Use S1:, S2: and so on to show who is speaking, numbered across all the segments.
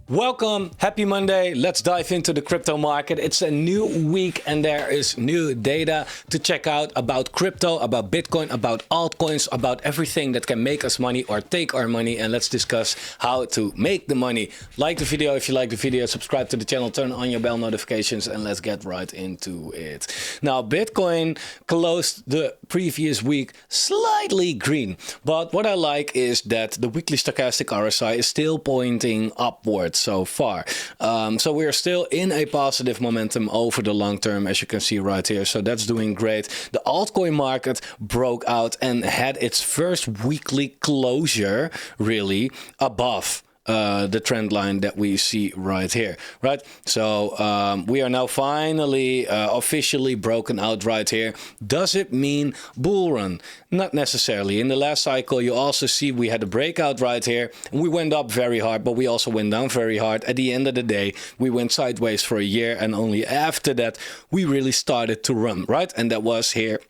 S1: Welcome, happy Monday. Let's dive into the crypto market. It's a new week and there is new data to check out about crypto, about Bitcoin, about altcoins, about everything that can make us money or take our money. And let's discuss how to make the money. Like the video if you like the video, subscribe to the channel, turn on your bell notifications, and let's get right into it. Now, Bitcoin closed the previous week slightly green, but what I like is that the weekly stochastic RSI is still pointing upwards so far. So we're still in a positive momentum over the long term, as you can see right here. So that's doing great. The altcoin market broke out and had its first weekly closure really above the trend line that we see right here, right? So we are now finally officially broken out right here. Does it mean bull run? Not necessarily. In the last cycle, you also see we had a breakout right here. We went up very hard, but we also went down very hard. At the end of the day, we went sideways for a year, and only after that, we really started to run, right? And that was here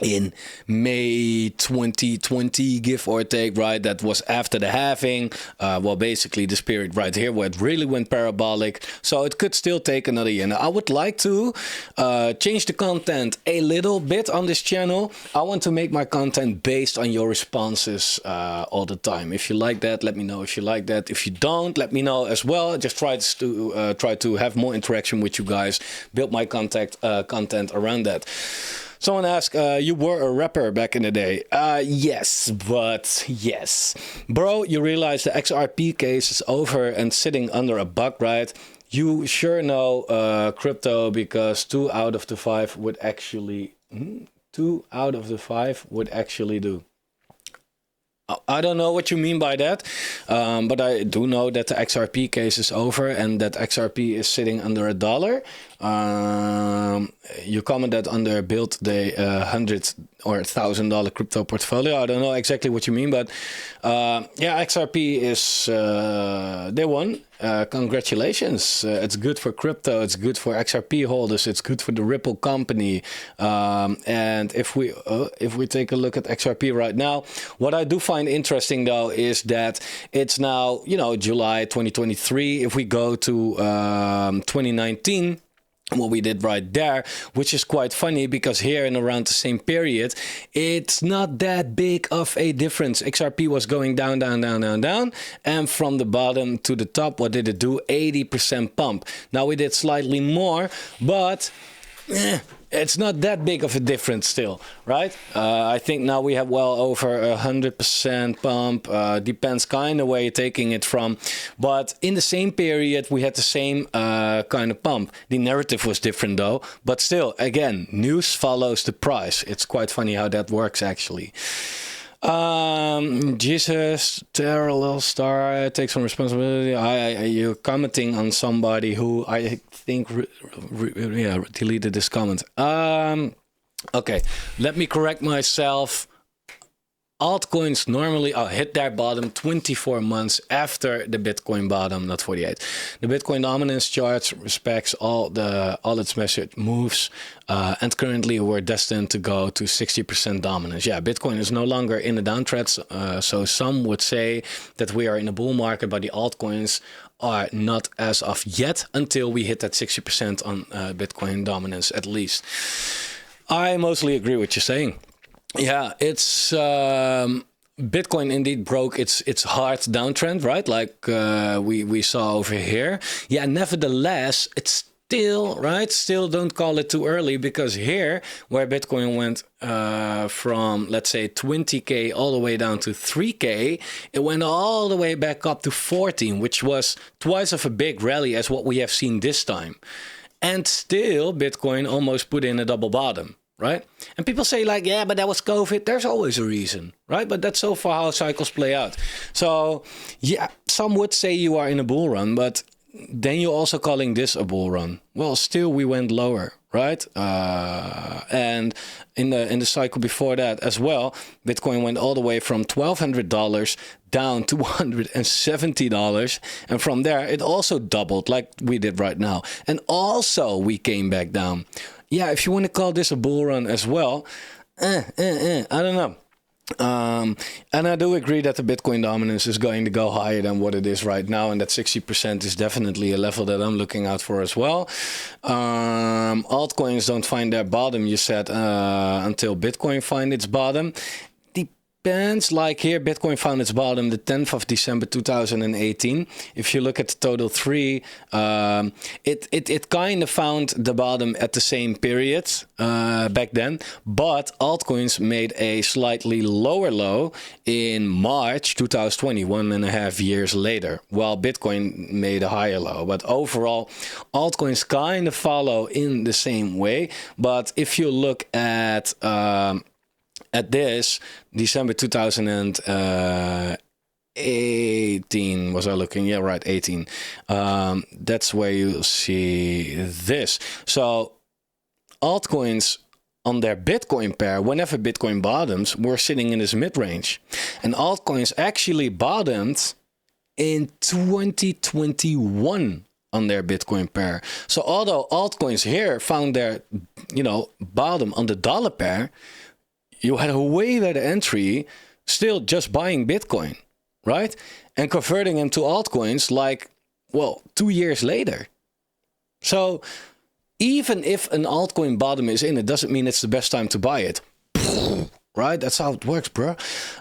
S1: in May 2020, give or take, right? That was after the halving. Well, basically this period right here where it really went parabolic. So it could still take another year. Now, I would like to change the content a little bit on this channel. I want to make my content based on your responses all the time. If you like that, let me know if you like that. If you don't, let me know as well. Just try to have more interaction with you guys, build my content around that. Someone asked, you were a rapper back in the day. Yes, but yes. Bro, you realize the XRP case is over and sitting under $1, right? You sure know crypto because 2 out of the 5 would actually... 2 out of the 5 would actually do. I don't know what you mean by that, but I do know that the XRP case is over and that XRP is sitting under $1. You commented under build the $100 or $1,000 crypto portfolio. I don't know exactly what you mean, but yeah, XRP is they won. Congratulations. It's good for crypto. It's good for XRP holders. It's good for the Ripple company. And if we take a look at XRP right now, what I do find interesting though is that it's now, you know, July 2023. If we go to 2019, what we did right there, which is quite funny because here and around the same period, it's not that big of a difference. XRP was going down, down, down, down, down. And from the bottom to the top, what did it do? 80% pump. Now we did slightly more, but it's not that big of a difference still, right? I think now we have well over 100% pump. Depends kind of where you're taking it from. But in the same period, we had the same kind of pump. The narrative was different though. But still, again, news follows the price. It's quite funny how that works actually. Jesus, Terrell Star takes some responsibility. You're commenting on somebody who I think deleted this comment. Okay, let me correct myself. Altcoins normally hit their bottom 24 months after the Bitcoin bottom, not 48. The Bitcoin dominance chart respects all its measured moves, and currently we're destined to go to 60% dominance. Yeah, Bitcoin is no longer in the downtrend, so some would say that we are in a bull market, but the altcoins are not as of yet until we hit that 60% on Bitcoin dominance at least. I mostly agree with what you're saying. Yeah, it's Bitcoin indeed broke its hard downtrend, right? Like we saw over here. Yeah, nevertheless, it's still, right? Still don't call it too early because here where Bitcoin went from, let's say, 20K all the way down to 3K, it went all the way back up to 14, which was twice of a big rally as what we have seen this time. And still, Bitcoin almost put in a double bottom. Right? And people say like, yeah, but that was COVID. There's always a reason, right? But that's so far how cycles play out. So yeah, some would say you are in a bull run, but then you're also calling this a bull run. Well, still we went lower, right? And in the cycle before that as well, Bitcoin went all the way from $1,200 down to $170. And from there, it also doubled like we did right now. And also we came back down. Yeah, if you want to call this a bull run as well, I don't know. And I do agree that the Bitcoin dominance is going to go higher than what it is right now, and that 60% is definitely a level that I'm looking out for as well. Altcoins don't find their bottom, you said, until Bitcoin find its bottom. Depends. Like here, Bitcoin found its bottom the 10th of December 2018. If you look at the total three, it kind of found the bottom at the same period back then, but altcoins made a slightly lower low in March 2020, 1.5 years later, while Bitcoin made a higher low. But overall, altcoins kind of follow in the same way. But if you look at this December 2018, was I looking? Yeah, right, 18. That's where you see this. So altcoins on their Bitcoin pair, whenever Bitcoin bottoms, were sitting in this mid-range. And altcoins actually bottomed in 2021 on their Bitcoin pair. So although altcoins here found their, bottom on the dollar pair, you had a way better entry still just buying Bitcoin, right? And converting them to altcoins 2 years later. So even if an altcoin bottom is in, it doesn't mean it's the best time to buy it. Right? That's how it works, bro.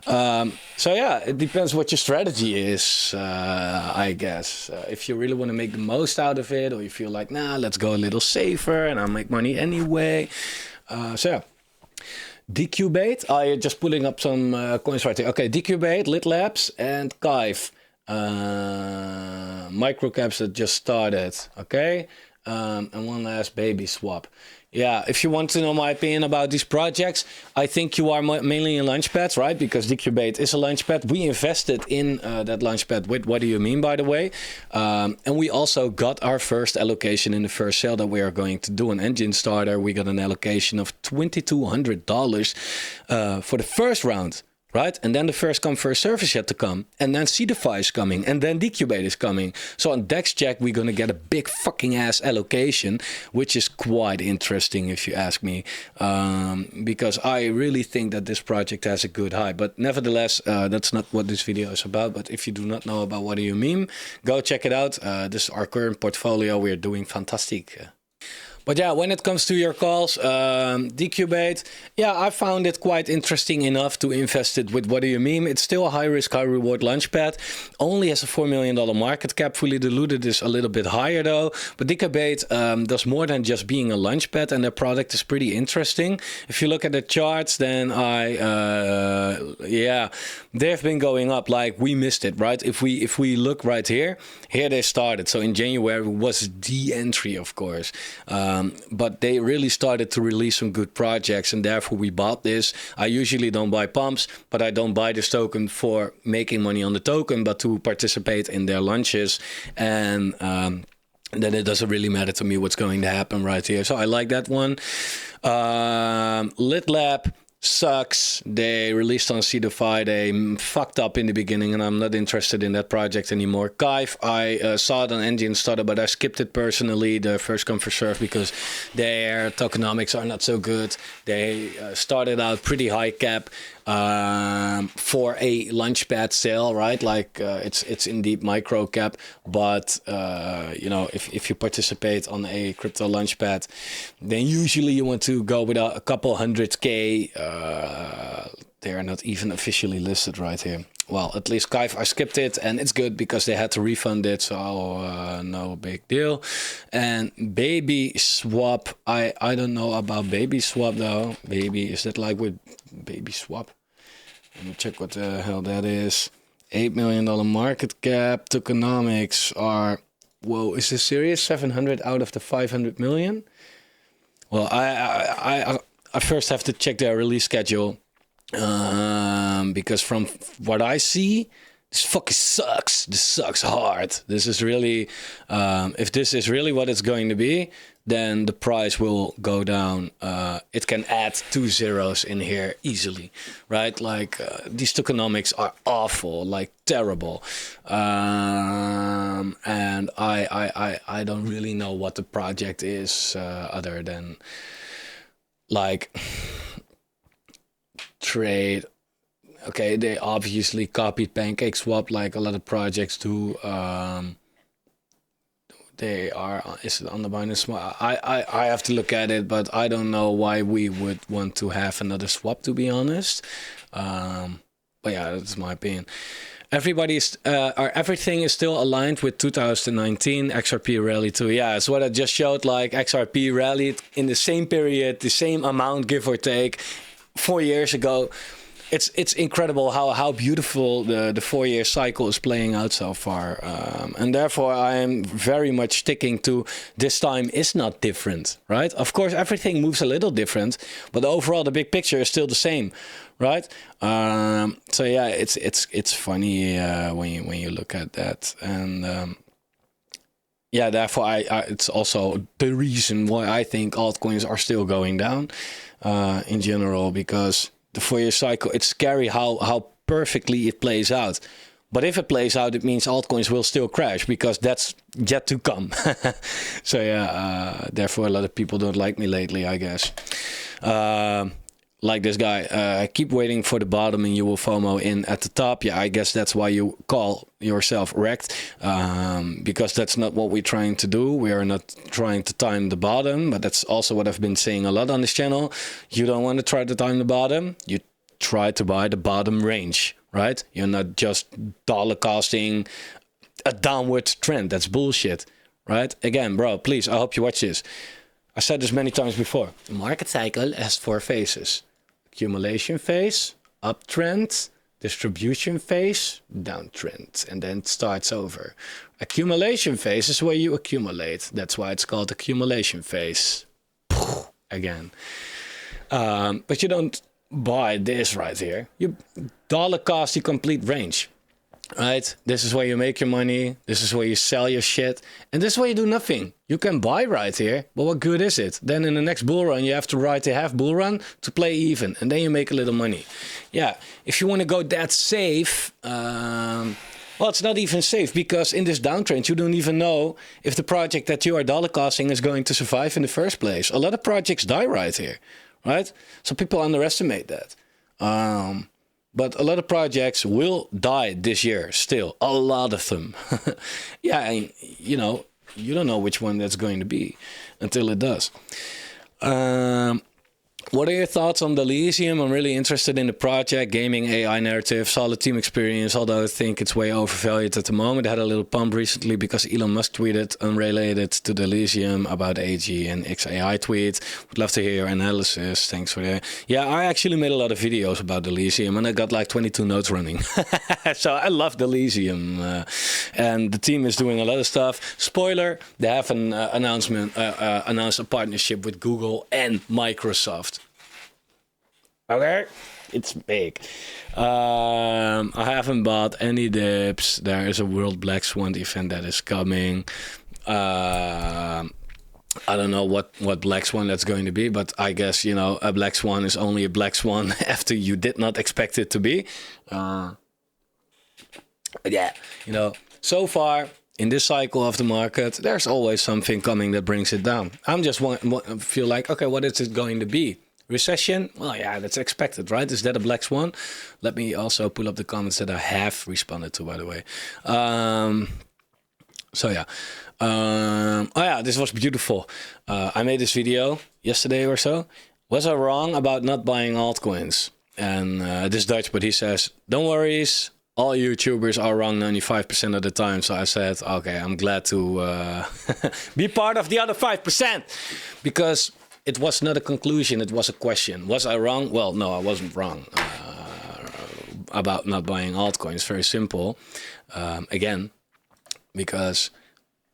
S1: So yeah, it depends what your strategy is, I guess. If you really want to make the most out of it, or you feel like, nah, let's go a little safer and I'll make money anyway. So yeah. DQBait, you're just pulling up some coins right here. Okay, DQBait, Lit Labs, and Kive. Microcaps that just started, okay? And one last baby swap. Yeah, if you want to know my opinion about these projects, I think you are mainly in Launchpad, right? Because DQBait is a Launchpad. We invested in that Launchpad with What Do You Mean, by the way. And we also got our first allocation in the first sale that we are going to do, an engine starter. We got an allocation of $2,200 for the first round. Right? And then the first come, first service yet to come. And then Seedify is coming. And then DQBait is coming. So on DexCheck, we're going to get a big fucking ass allocation, which is quite interesting if you ask me. Because I really think that this project has a good hype. But nevertheless, that's not what this video is about. But if you do not know about What Do You Mean, go check it out. This is our current portfolio. We're doing fantastic. But yeah, when it comes to your calls, DQBait, yeah, I found it quite interesting enough to invest it with What Do You Mean. It's still a high risk, high reward Launchpad. Only has a $4 million market cap. Fully diluted is a little bit higher though. But DQBait does more than just being a Launchpad, and their product is pretty interesting. If you look at the charts, then they've been going up like we missed it, right? If we look right here they started. So in January was the entry, of course. But they really started to release some good projects, and therefore we bought this. I usually don't buy pumps, but I don't buy this token for making money on the token, but to participate in their launches. And then it doesn't really matter to me what's going to happen right here. So I like that one. Lit Lab sucks. They released on Seedify. They fucked up in the beginning, and I'm not interested in that project anymore. Kive, I saw it on Engine Starter, but I skipped it personally, the first come first serve, because their tokenomics are not so good. They started out pretty high cap for a Launchpad sale, right? Like it's indeed micro cap, but if you participate on a crypto Launchpad, then usually you want to go with a couple 100K. They are not even officially listed right here. Well, at least Kive, I skipped it, and it's good because they had to refund it, so no big deal. And Baby Swap, I don't know about Baby Swap though. Baby, is that like with Baby Swap? Let me check what the hell that is. $8 million market cap. Tokenomics are, whoa, is this serious? 700 out of the 500 million? Well, I first have to check their release schedule. Because from what I see, this fucking sucks. This sucks hard. This is really, if this is really what it's going to be, then the price will go down. It can add 2 zeros in here easily, right? Like these tokenomics are awful, like terrible. And I don't really know what the project is other than like trade okay, they obviously copied PancakeSwap like a lot of projects do. They are, is it on the Binance? I have to look at it, but I don't know why we would want to have another swap, to be honest. But yeah, that's my opinion. Everything is still aligned with 2019 XRP rally too. Yeah, it's what I just showed. Like XRP rallied in the same period, the same amount, give or take, 4 years ago. It's incredible how beautiful the 4-year cycle is playing out so far. And therefore, I am very much sticking to this time is not different, right? Of course, everything moves a little different, but overall, the big picture is still the same, right? So yeah, it's funny when you look at that. And yeah, therefore, it's also the reason why I think altcoins are still going down in general, because the 4-year cycle, it's scary how perfectly it plays out. But if it plays out, it means altcoins will still crash, because that's yet to come. So yeah, therefore a lot of people don't like me lately, I guess. Like this guy, keep waiting for the bottom and you will FOMO in at the top. Yeah, I guess that's why you call yourself wrecked, because that's not what we're trying to do. We are not trying to time the bottom, but that's also what I've been saying a lot on this channel. You don't want to try to time the bottom. You try to buy the bottom range, right? You're not just dollar costing a downward trend. That's bullshit, right? Again, bro, please, I hope you watch this. I said this many times before. The market cycle has 4 phases. Accumulation phase, uptrend, distribution phase, downtrend, and then it starts over. Accumulation phase is where you accumulate. That's why it's called accumulation phase. Again. But you don't buy this right here. You dollar cost the complete range. Right? This is where you make your money. This is where you sell your shit. And this is where you do nothing. You can buy right here, but what good is it? Then in the next bull run, you have to ride the half bull run to play even. And then you make a little money. Yeah, if you want to go that safe, well, it's not even safe, because in this downtrend, you don't even know if the project that you are dollar costing is going to survive in the first place. A lot of projects die right here, right? So people underestimate that. But a lot of projects will die this year still. A lot of them. Yeah, and, you know, you don't know which one that's going to be until it does. What are your thoughts on Delysium? I'm really interested in the project, gaming, AI narrative, solid team experience, although I think it's way overvalued at the moment. I had a little pump recently because Elon Musk tweeted unrelated to Delysium about AG and XAI tweet. Would love to hear your analysis. Thanks for that. Yeah, I actually made a lot of videos about Delysium and I got like 22 nodes running. So I love Delysium. And the team is doing a lot of stuff. Spoiler, they have an announced a partnership with Google and Microsoft. Okay, it's big. I haven't bought any dips. There is a World Black Swan event that is coming. I don't know what Black Swan that's going to be, but I guess, you know, a Black Swan is only a Black Swan after you did not expect it to be. Yeah, you know, so far in this cycle of the market, there's always something coming that brings it down. I'm just feel like, okay, what is it going to be? Recession? Well, yeah, that's expected, right? Is that a Black Swan? Let me also pull up the comments that I have responded to, by the way. So yeah. Oh yeah, this was beautiful. I made this video yesterday or so. Was I wrong about not buying altcoins? And this Dutch, but he says, don't worry, all YouTubers are wrong 95% of the time. So I said, okay, I'm glad to be part of the other 5%, because it was not a conclusion, it was a question. Was I wrong? Well, no, I wasn't wrong about not buying altcoins. Very simple. Again, because...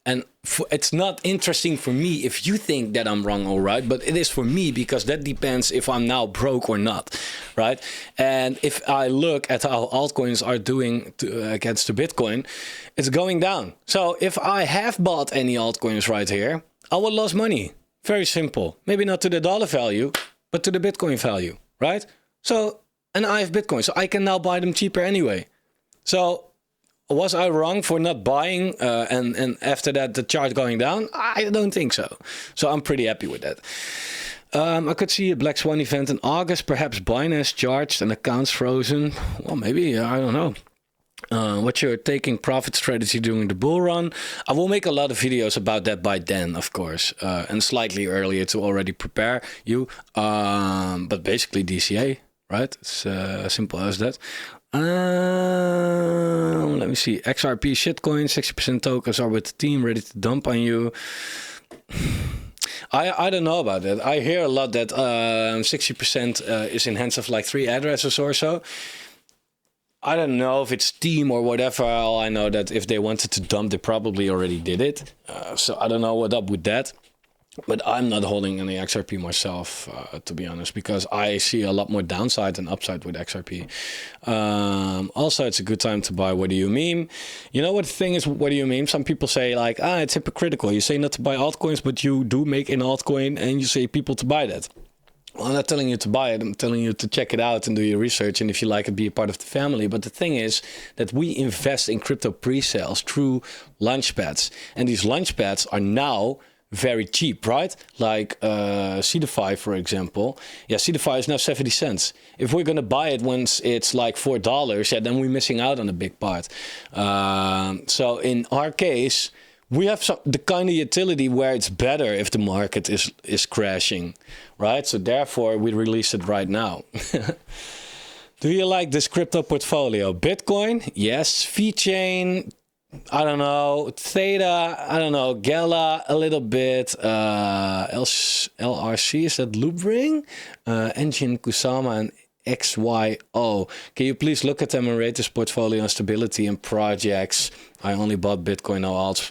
S1: And it's not interesting for me if you think that I'm wrong or right, but it is for me, because that depends if I'm now broke or not, right? And if I look at how altcoins are doing against the Bitcoin, it's going down. So if I have bought any altcoins right here, I will lose money. Very simple. Maybe not to the dollar value, but to the Bitcoin value, right? So, and I have Bitcoin, so I can now buy them cheaper anyway. So, was I wrong for not buying and after that the chart going down? I don't think so. So I'm pretty happy with that. I could see a Black Swan event in August, perhaps Binance charged and accounts frozen. Well, maybe, I don't know. What's your taking profit strategy during the bull run? I will make a lot of videos about that by then, of course, and slightly earlier to already prepare you. But basically DCA, right? It's as simple as that. Let me see. XRP shitcoin, 60% tokens are with the team ready to dump on you. I don't know about that. I hear a lot that 60% is in hands of like 3 addresses or so. I don't know if it's team or whatever. All I know that if they wanted to dump, they probably already did it. So I don't know what up with that. But I'm not holding any XRP myself, to be honest, because I see a lot more downside than upside with XRP. Also, it's a good time to buy. What do you mean? You know what the thing is? What do you mean? Some people say like, it's hypocritical. You say not to buy altcoins, but you do make an altcoin and you say people to buy that. Well, I'm not telling you to buy it. I'm telling you to check it out and do your research. And if you like it, be a part of the family. But the thing is that we invest in crypto pre-sales through launchpads. And these launchpads are now very cheap, right? Like CDFI, for example. Yeah, CDFI is now 70 cents. If we're going to buy it once it's like $4, yeah, then we're missing out on a big part. So in our case, we have the kind of utility where it's better if the market is crashing, right? So therefore, we release it right now. Do you like this crypto portfolio? Bitcoin? Yes. VeChain? I don't know. Theta? I don't know. Gala? A little bit. LRC? Is that Loopring? Engine, Kusama, and XYO. Can you please look at them and rate this portfolio on stability and projects? I only bought Bitcoin, no alts.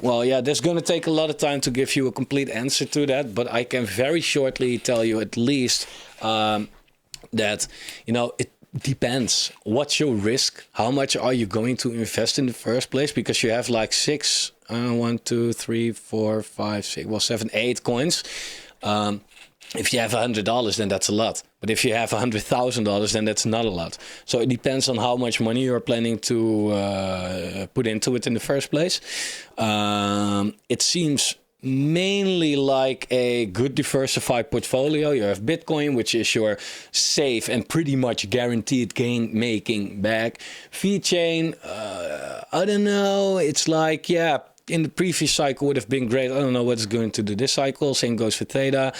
S1: Well, yeah, there's going to take a lot of time to give you a complete answer to that, but I can very shortly tell you at least that, you know, it depends. What's your risk? How much are you going to invest in the first place? Because you have like 7, 8 coins. If you have $100, then that's a lot. But if you have $100,000, then that's not a lot. So it depends on how much money you're planning to put into it in the first place. It seems mainly like a good diversified portfolio. You have Bitcoin, which is your safe and pretty much guaranteed gain making back. VeChain, I don't know. It's like, yeah, in the previous cycle would have been great. I don't know what's going to do this cycle. Same goes for Theta.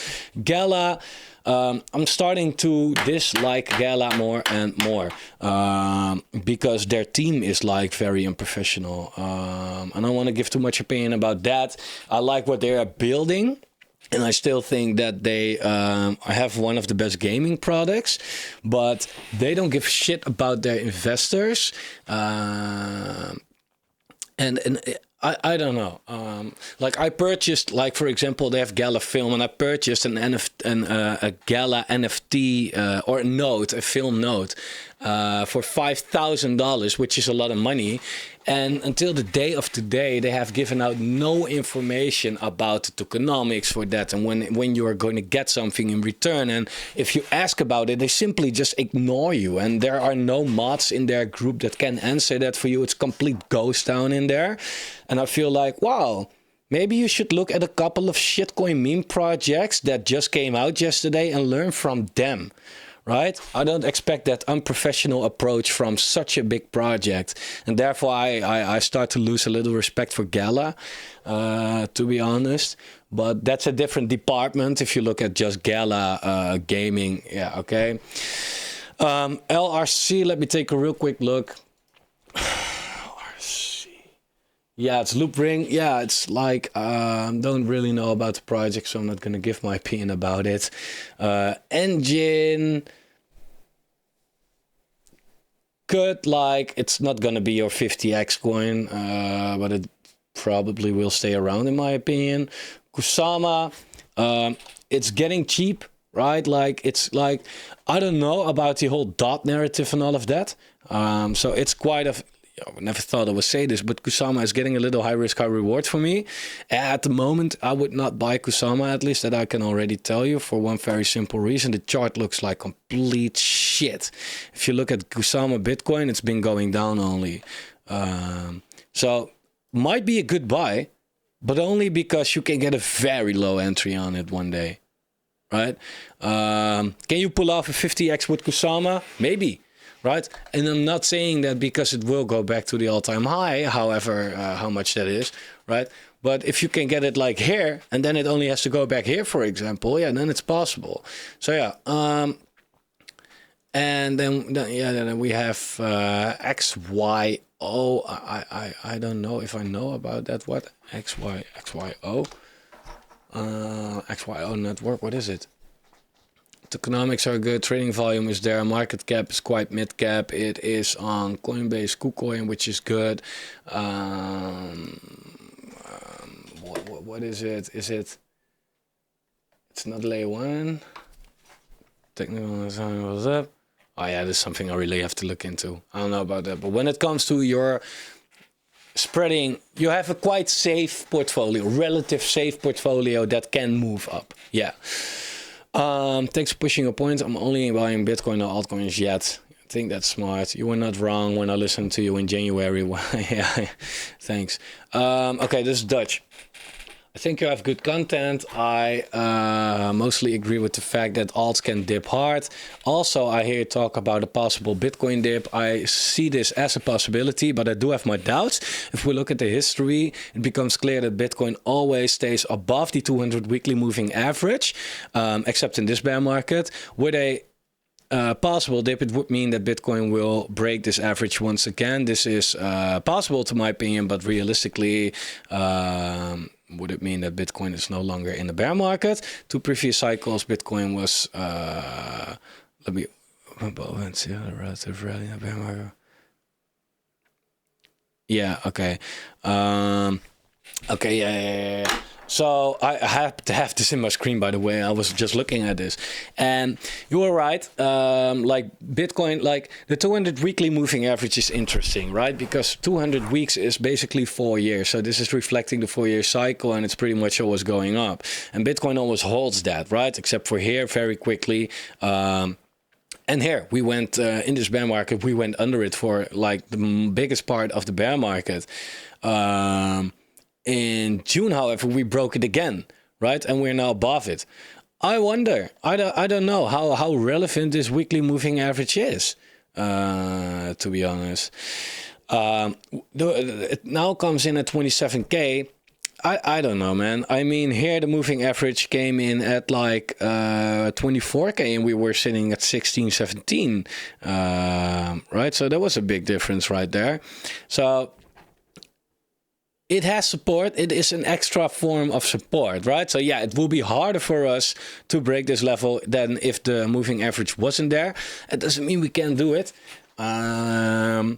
S1: Gala, I'm starting to dislike Gala more and more because their team is like very unprofessional. I don't want to give too much opinion about that. I like what they are building. And I still think that they have one of the best gaming products, but they don't give shit about their investors. I don't know. Like I purchased, like for example, they have Gala Film, and I purchased a Gala NFT or a note, a film note, for $5,000, which is a lot of money. And until the day of today, they have given out no information about the tokenomics for that, and when you are going to get something in return. And if you ask about it, they simply just ignore you. And there are no mods in their group that can answer that for you. It's complete ghost town in there. And I feel like, wow, maybe you should look at a couple of shitcoin meme projects that just came out yesterday and learn from them. Right? I don't expect that unprofessional approach from such a big project. And therefore, I start to lose a little respect for Gala, to be honest. But that's a different department if you look at just Gala gaming. Yeah, okay. LRC, let me take a real quick look. LRC. Yeah, it's Loopring. Yeah, it's like, don't really know about the project, so I'm not going to give my opinion about it. Engine. Good, like, it's not going to be your 50x coin, but it probably will stay around, in my opinion. Kusama, it's getting cheap, right? Like, it's like, I don't know about the whole dot narrative and all of that. So it's quite a... I never thought I would say this, but Kusama is getting a little high risk, high reward for me. At the moment, I would not buy Kusama, at least that I can already tell you, for one very simple reason. The chart looks like complete shit. If you look at Kusama Bitcoin, it's been going down only. So might be a good buy, but only because you can get a very low entry on it one day. right? Can you pull off a 50x with Kusama? Maybe, right? And I'm not saying that because it will go back to the all-time high, however, how much that is, right? But if you can get it like here, and then it only has to go back here, for example, yeah, then it's possible. So yeah, and then we have XYO. I don't know if I know about that. What XYO? XYO network. What is it? The economics are good. Trading volume is there. Market cap is quite mid cap. It is on Coinbase, Kucoin, which is good. What is it? Is it? It's not layer one. Technical design was up. Oh yeah, this is something I really have to look into. I don't know about that. But when it comes to your spreading, you have a quite safe portfolio, relative safe portfolio that can move up. Yeah. Thanks for pushing your point. I'm only buying Bitcoin or altcoins yet. I think that's smart. You were not wrong when I listened to you in January. Yeah, thanks. Okay, this is Dutch. I think you have good content. I mostly agree with the fact that alts can dip hard. Also, I hear you talk about a possible Bitcoin dip. I see this as a possibility, but I do have my doubts. If we look at the history, it becomes clear that Bitcoin always stays above the 200 weekly moving average, except in this bear market. With a possible dip, it would mean that Bitcoin will break this average once again. This is possible to my opinion, but realistically, would it mean that Bitcoin is no longer in the bear market? Two previous cycles, Bitcoin was, let me, see the relative rally in the bear market. Yeah, okay. Okay, yeah. So I have to have this in my screen, by the way. I was just looking at this. And you were right. Like Bitcoin, like the 200 weekly moving average is interesting, right? Because 200 weeks is basically 4 years. So this is reflecting the 4-year cycle, and it's pretty much always going up. And Bitcoin always holds that, right? Except for here very quickly. And here we went in this bear market, we went under it for like the biggest part of the bear market. In June, however, we broke it again, right? And we're now above it. I wonder, I don't know how relevant this weekly moving average is, to be honest. It now comes in at 27K. I don't know, man. I mean, here the moving average came in at like 24K and we were sitting at 16, 17, right? So that was a big difference right there. So it has support. It is an extra form of support, right? So yeah, it will be harder for us to break this level than if the moving average wasn't there. It doesn't mean we can't do it. Yeah,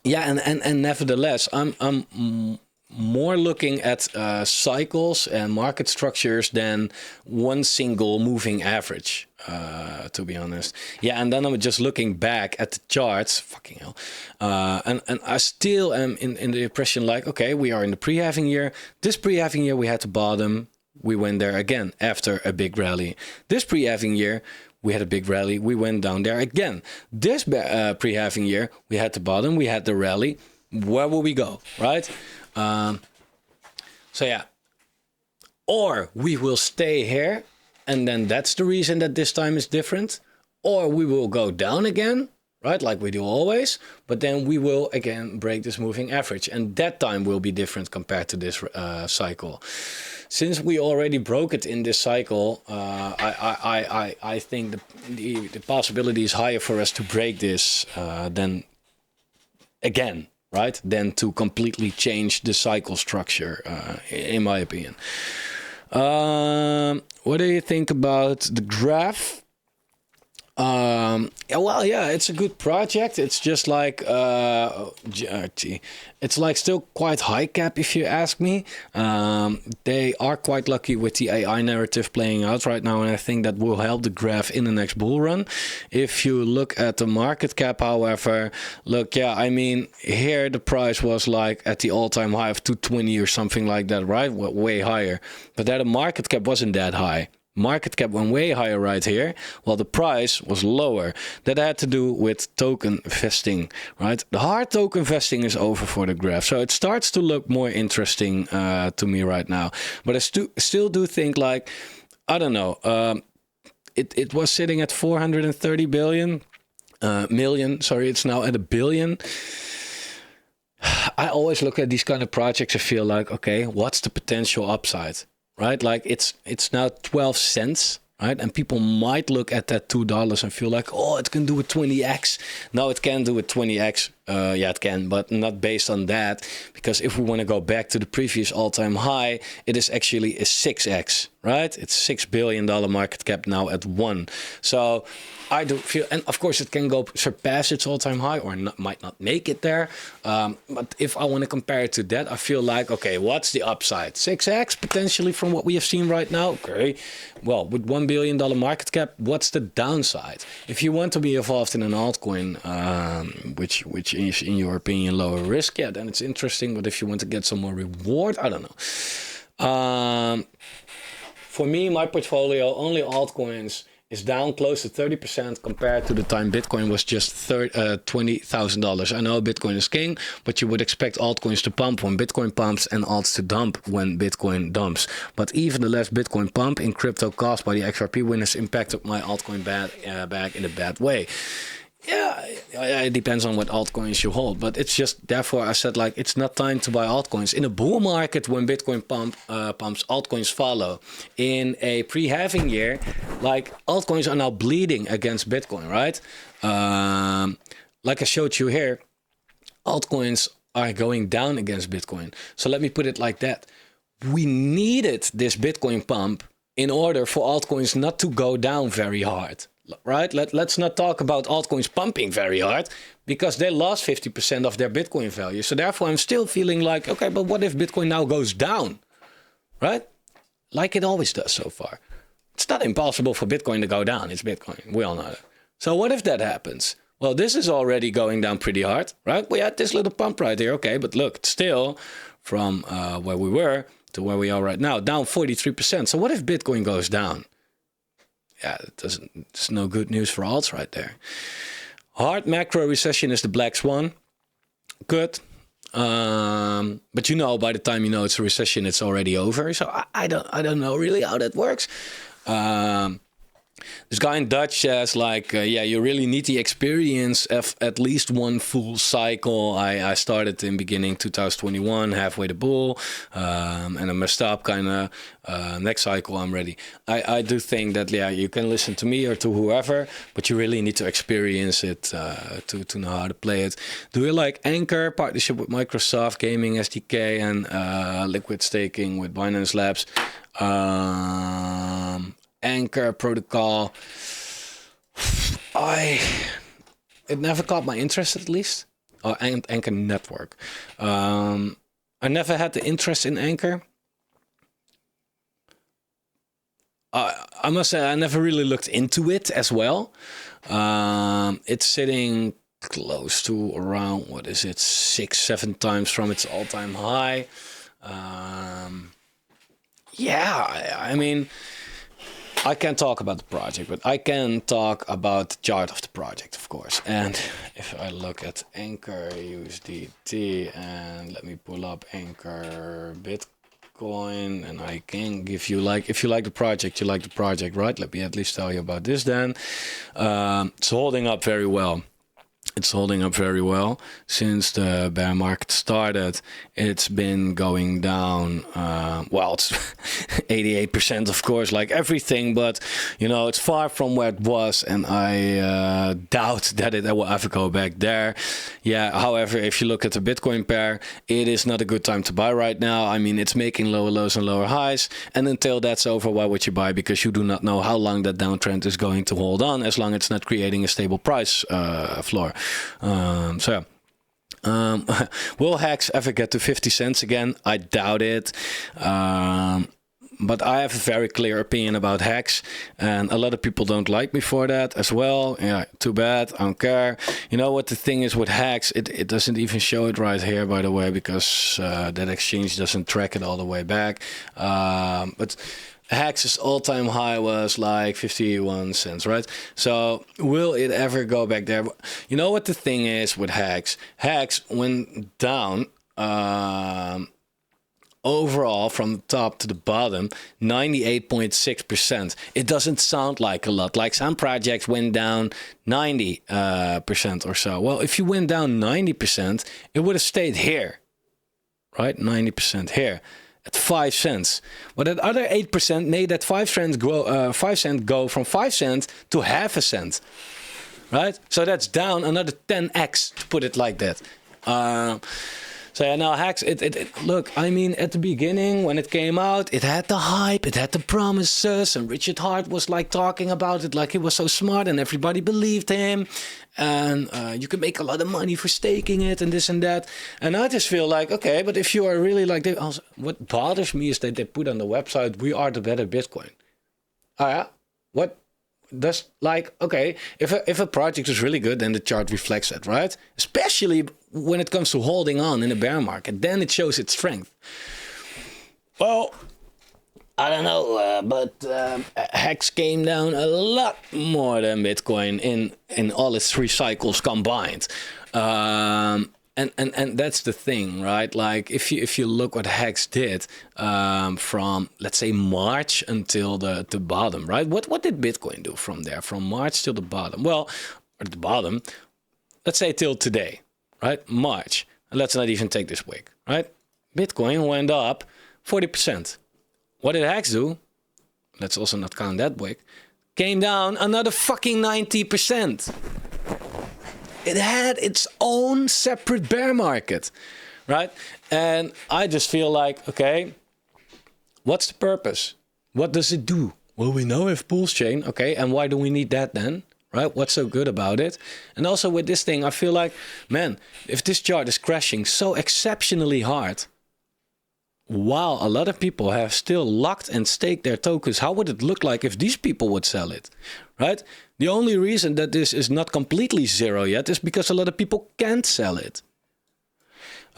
S1: and nevertheless, I'm more looking at cycles and market structures than one single moving average, to be honest. Yeah, and then I'm just looking back at the charts, fucking hell. And I still am in the impression like, okay, we are in the pre-halving year. This pre-halving year, we had to bottom. We went there again after a big rally. This pre-halving year, we had a big rally. We went down there again. This pre-halving year, we had the bottom. We had the rally. Where will we go, right? So yeah, or we will stay here and then that's the reason that this time is different, or we will go down again, right, like we do always, but then we will again break this moving average, and that time will be different compared to this cycle. Since we already broke it in this cycle, I think the possibility is higher for us to break this than again, right? Than to completely change the cycle structure, in my opinion. What do you think about the graph? Well, yeah, it's a good project. It's just like, it's like still quite high cap if you ask me. They are quite lucky with the AI narrative playing out right now, and I think that will help the graph in the next bull run. If you look at the market cap, however, look, yeah, I mean, here the price was like at the all-time high of 220 or something like that, right? Well, way higher. But there the market cap wasn't that high. Market cap went way higher right here, while the price was lower. That had to do with token vesting, right? The hard token vesting is over for the graph, so it starts to look more interesting to me right now. But I still do think, like, I don't know, it was sitting at 430 million. Sorry, it's now at 1 billion. I always look at these kind of projects and feel like, okay, what's the potential upside, right? Like it's now 12 cents. Right? And people might look at that $2 and feel like, oh, it can do a 20x. No, it can do a 20x. Yeah, it can, but not based on that. Because if we want to go back to the previous all-time high, it is actually a 6x, right? It's $6 billion market cap now at 1. So I do feel, and of course it can go surpass its all-time high or might not make it there. But if I want to compare it to that, I feel like, okay, what's the upside? 6x potentially from what we have seen right now. Okay, well, with $1 billion market cap, what's the downside? If you want to be involved in an altcoin, which is in your opinion lower risk, yeah, then it's interesting. But if you want to get some more reward, I don't know. For me, my portfolio, only altcoins, is down close to 30% compared to the time Bitcoin was just $20,000. I know Bitcoin is king, but you would expect altcoins to pump when Bitcoin pumps and alts to dump when Bitcoin dumps. But even the less Bitcoin pump in crypto caused by the XRP winners impacted my altcoin bag in a bad way. Yeah, it depends on what altcoins you hold, but it's just, therefore I said, like, it's not time to buy altcoins. In a bull market, when Bitcoin pumps, altcoins follow. In a pre-halving year, like, altcoins are now bleeding against Bitcoin, right? Like I showed you here, altcoins are going down against Bitcoin. So let me put it like that. We needed this Bitcoin pump in order for altcoins not to go down very hard. Right? Let's not talk about altcoins pumping very hard because they lost 50% of their Bitcoin value. So therefore, I'm still feeling like, okay, but what if Bitcoin now goes down? Right? Like it always does so far. It's not impossible for Bitcoin to go down. It's Bitcoin. We all know that. So what if that happens? Well, this is already going down pretty hard, right? We had this little pump right here. Okay, but look, it's still from where we were to where we are right now, down 43%. So what if Bitcoin goes down? Yeah, it's no good news for alts right there. Hard macro recession is the black swan. Good. But you know, by the time you know it's a recession, it's already over. So I don't know really how that works. This guy in Dutch says, like, yeah, you really need the experience of at least one full cycle. I started in beginning 2021, halfway the bull, and I messed up kind of. Next cycle, I'm ready. I do think that, yeah, you can listen to me or to whoever, but you really need to experience it to know how to play it. Do you like Anchor, partnership with Microsoft, gaming SDK, and liquid staking with Binance Labs? Anchor protocol, it never caught my interest, at least. Anchor network. I never had the interest in Anchor. I must say I never really looked into it as well. It's sitting close to around, what is it, 6-7 times from its all-time high. Yeah, I mean, I can't talk about the project, but I can talk about the chart of the project, of course. And if I look at Anchor USDT and let me pull up Anchor Bitcoin, and I can give you, like, if you like the project, you like the project, right? Let me at least tell you about this then. It's holding up very well. It's holding up very well since the bear market started. It's been going down. Well, it's 88%, of course, like everything, but you know, it's far from where it was, and I doubt that it will ever go back there. Yeah. However, if you look at the Bitcoin pair, it is not a good time to buy right now. I mean, it's making lower lows and lower highs, and until that's over, why would you buy? Because you do not know how long that downtrend is going to hold on, as long as it's not creating a stable price floor. Will Hex ever get to 50 cents again? I doubt it. But I have a very clear opinion about Hex, and a lot of people don't like me for that as well. Yeah, too bad. I don't care. You know what the thing is with Hex? It doesn't even show it right here, by the way, because that exchange doesn't track it all the way back. But Hex's all-time high was like 51 cents, right? So will it ever go back there? You know what the thing is with Hex? Hex went down overall from the top to the bottom, 98.6%. It doesn't sound like a lot. Like some projects went down 90% or so. Well, if you went down 90%, it would have stayed here, right? 90% here at 5 cents. But that other 8% made that 5 cents grow, 5 cent go from 5 cents to half a cent, right? So that's down another 10x, to put it like that. So yeah, now Hex, look, I mean, at the beginning when it came out, it had the hype, it had the promises, and Richard Hart was like talking about it like he was so smart and everybody believed him, and you could make a lot of money for staking it and this and that. And I just feel like, okay, but if you are really like, what bothers me is that they put on the website, we are the better Bitcoin. Oh yeah, what? That's like, okay, if a project is really good, then the chart reflects that, right? Especially when it comes to holding on in a bear market, then it shows its strength. Well, I don't know, but Hex came down a lot more than Bitcoin in all its 3 cycles combined. And that's the thing, right? Like if you look what Hex did from, let's say, March until the bottom, right? What did Bitcoin do from there, from March till the bottom? Well, at the bottom, let's say till today, right? March. And let's not even take this week, right? Bitcoin went up 40%. What did Hex do? Let's also not count that week. Came down another fucking 90%. It had its own separate bear market, right? And I just feel like, okay, what's the purpose? What does it do? Well, we know if Pulse Chain, okay, and why do we need that then? Right? What's so good about it? And also with this thing, I feel like, man, if this chart is crashing so exceptionally hard, while a lot of people have still locked and staked their tokens, how would it look like if these people would sell it, right? The only reason that this is not completely zero yet is because a lot of people can't sell it.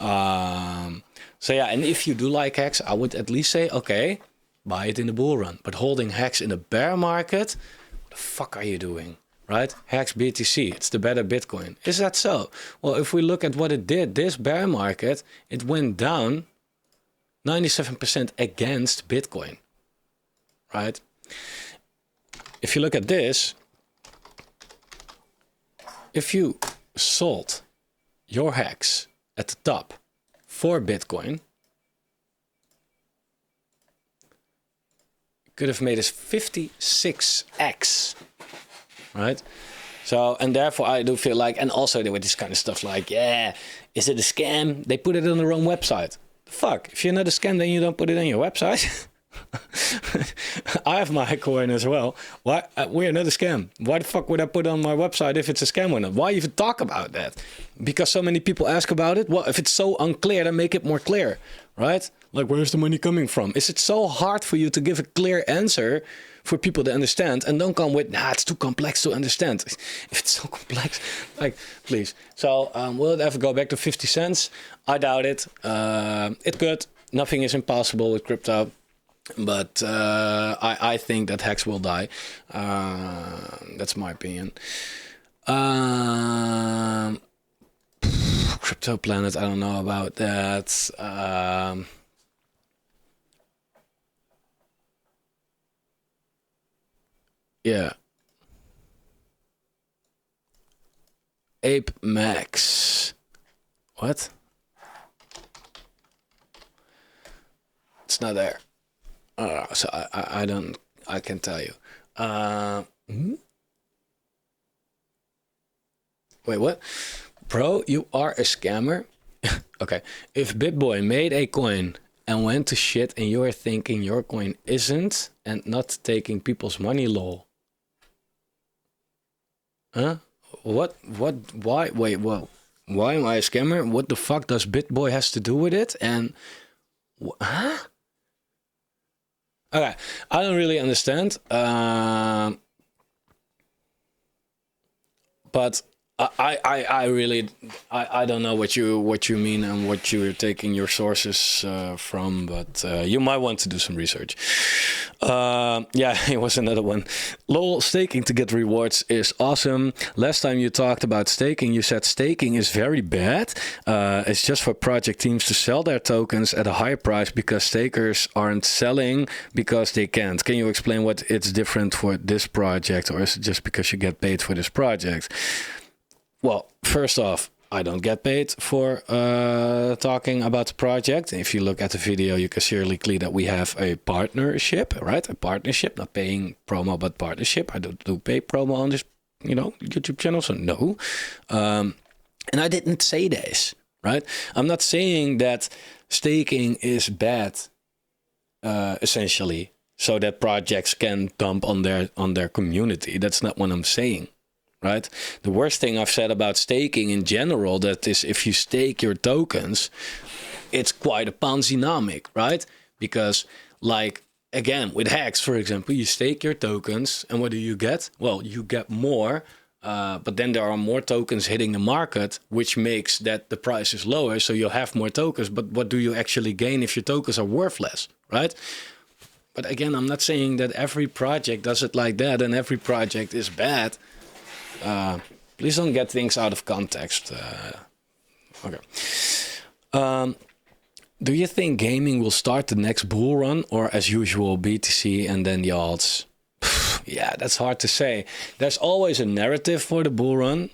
S1: So yeah, and if you do like Hex, I would at least say, okay, buy it in the bull run. But holding Hex in a bear market, what the fuck are you doing, right? Hex BTC, it's the better Bitcoin. Is that so? Well, if we look at what it did, this bear market, it went down 97% against Bitcoin, right? If you look at this, if you sold your Hex at the top for Bitcoin, you could have made us 56x, right? So, and therefore I do feel like, and also there were this kind of stuff like, yeah, is it a scam? They put it on their own website. Fuck, if you're not a scam, then you don't put it on your website. I have my coin as well. Why? We're not a scam. Why the fuck would I put on my website if it's a scam or not? Why even talk about that? Because so many people ask about it. Well, if it's so unclear, then make it more clear, right? Like, where's the money coming from? Is it so hard for you to give a clear answer for people to understand, and don't come with, nah, it's too complex to understand. If it's so complex, like, please. So will it ever go back to 50 cents? I doubt it. It could. Nothing is impossible with crypto. But I think that Hex will die. That's my opinion. Crypto Planet, I don't know about that. Yeah. Ape Max. What? It's not there. So I don't, I can tell you. Wait, what? Bro, you are a scammer? Okay. If BitBoy made a coin and went to shit and you are thinking your coin isn't and not taking people's money, lol. Huh? What? Why? Wait, well, why am I a scammer? What the fuck does BitBoy has to do with it? And, huh? Okay, I don't really understand. But I really I don't know what you mean and what you're taking your sources from, but you might want to do some research. Yeah, it was another one. Lol, staking to get rewards is awesome. Last time you talked about staking, you said staking is very bad. It's just for project teams to sell their tokens at a high price because stakers aren't selling because they can't. Can you explain what it's different for this project, or is it just because you get paid for this project? Well, first off, I don't get paid for talking about the project. If you look at the video, you can clearly see that we have a partnership, right? A partnership, not paying promo, but partnership. I don't do pay promo on this, YouTube channel, so no. And I didn't say this, right? I'm not saying that staking is bad, essentially, so that projects can dump on their community. That's not what I'm saying. Right? The worst thing I've said about staking in general, that is if you stake your tokens, it's quite a Ponzi-nomic, right? Because like, again, with hacks, for example, you stake your tokens and what do you get? Well, you get more, but then there are more tokens hitting the market, which makes that the price is lower. So you'll have more tokens, but what do you actually gain if your tokens are worthless, right? But again, I'm not saying that every project does it like that and every project is bad. Please don't get things out of context. Okay. Do you think gaming will start the next bull run, or as usual BTC and then the alts? Yeah, that's hard to say. There's always a narrative for the bull run.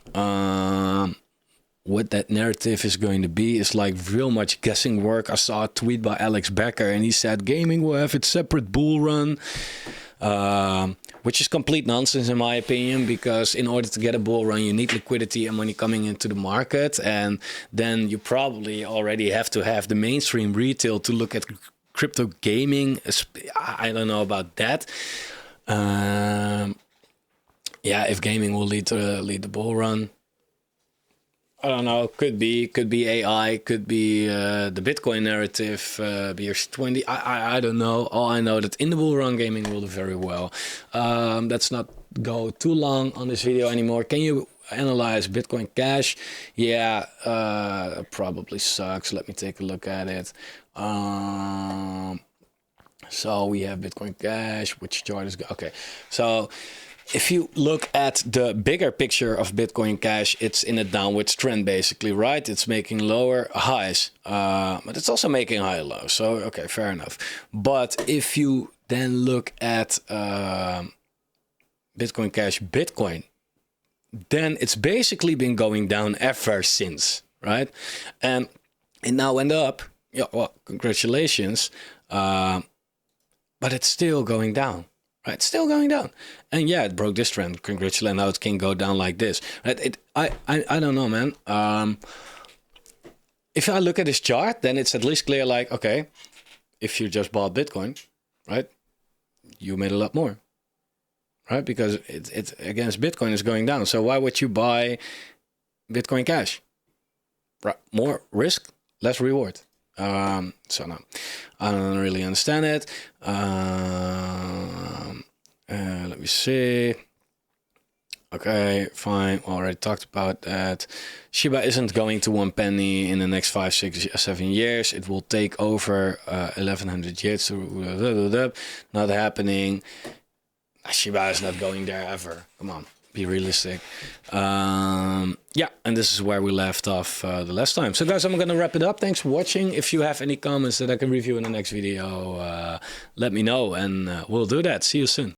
S1: What that narrative is going to be is like real much guessing work. I saw a tweet by Alex Becker and he said gaming will have its separate bull run. Which is complete nonsense in my opinion, because in order to get a bull run, you need liquidity and money coming into the market. And then you probably already have to have the mainstream retail to look at crypto gaming. I don't know about that. Yeah, if gaming will lead the bull run, I don't know. Could be AI, could be the Bitcoin narrative, BRC20. I don't know. All I know that in the bull run, gaming will do very well. Let's not go too long on this video anymore. Can you analyze Bitcoin Cash? Yeah, probably sucks. Let me take a look at it. So we have Bitcoin Cash. Which chart is good? Okay, so if you look at the bigger picture of Bitcoin Cash, it's in a downwards trend basically, right? It's making lower highs, but it's also making higher lows. So, okay, fair enough. But if you then look at Bitcoin Cash Bitcoin, then it's basically been going down ever since, right? And it now went up. Yeah, well, congratulations. But it's still going down. Right, it's still going down, and yeah, it broke this trend. Congratulations! Now it can go down like this. Right? I don't know, man. If I look at this chart, then it's at least clear. Like, okay, if you just bought Bitcoin, right, you made a lot more, right? Because it's against Bitcoin is going down. So why would you buy Bitcoin Cash? Right, more risk, less reward. So no, I don't really understand it. Let me see. Okay, fine. Already talked about that. Shiba isn't going to 1 penny in the next 5, 6, 7 years. It will take over 1100 years. To not happening. Shiba is not going there ever. Come on. Be realistic. Yeah, and this is where we left off the last time. So guys, I'm gonna wrap it up. Thanks for watching. If you have any comments that I can review in the next video, let me know and we'll do that. See you soon.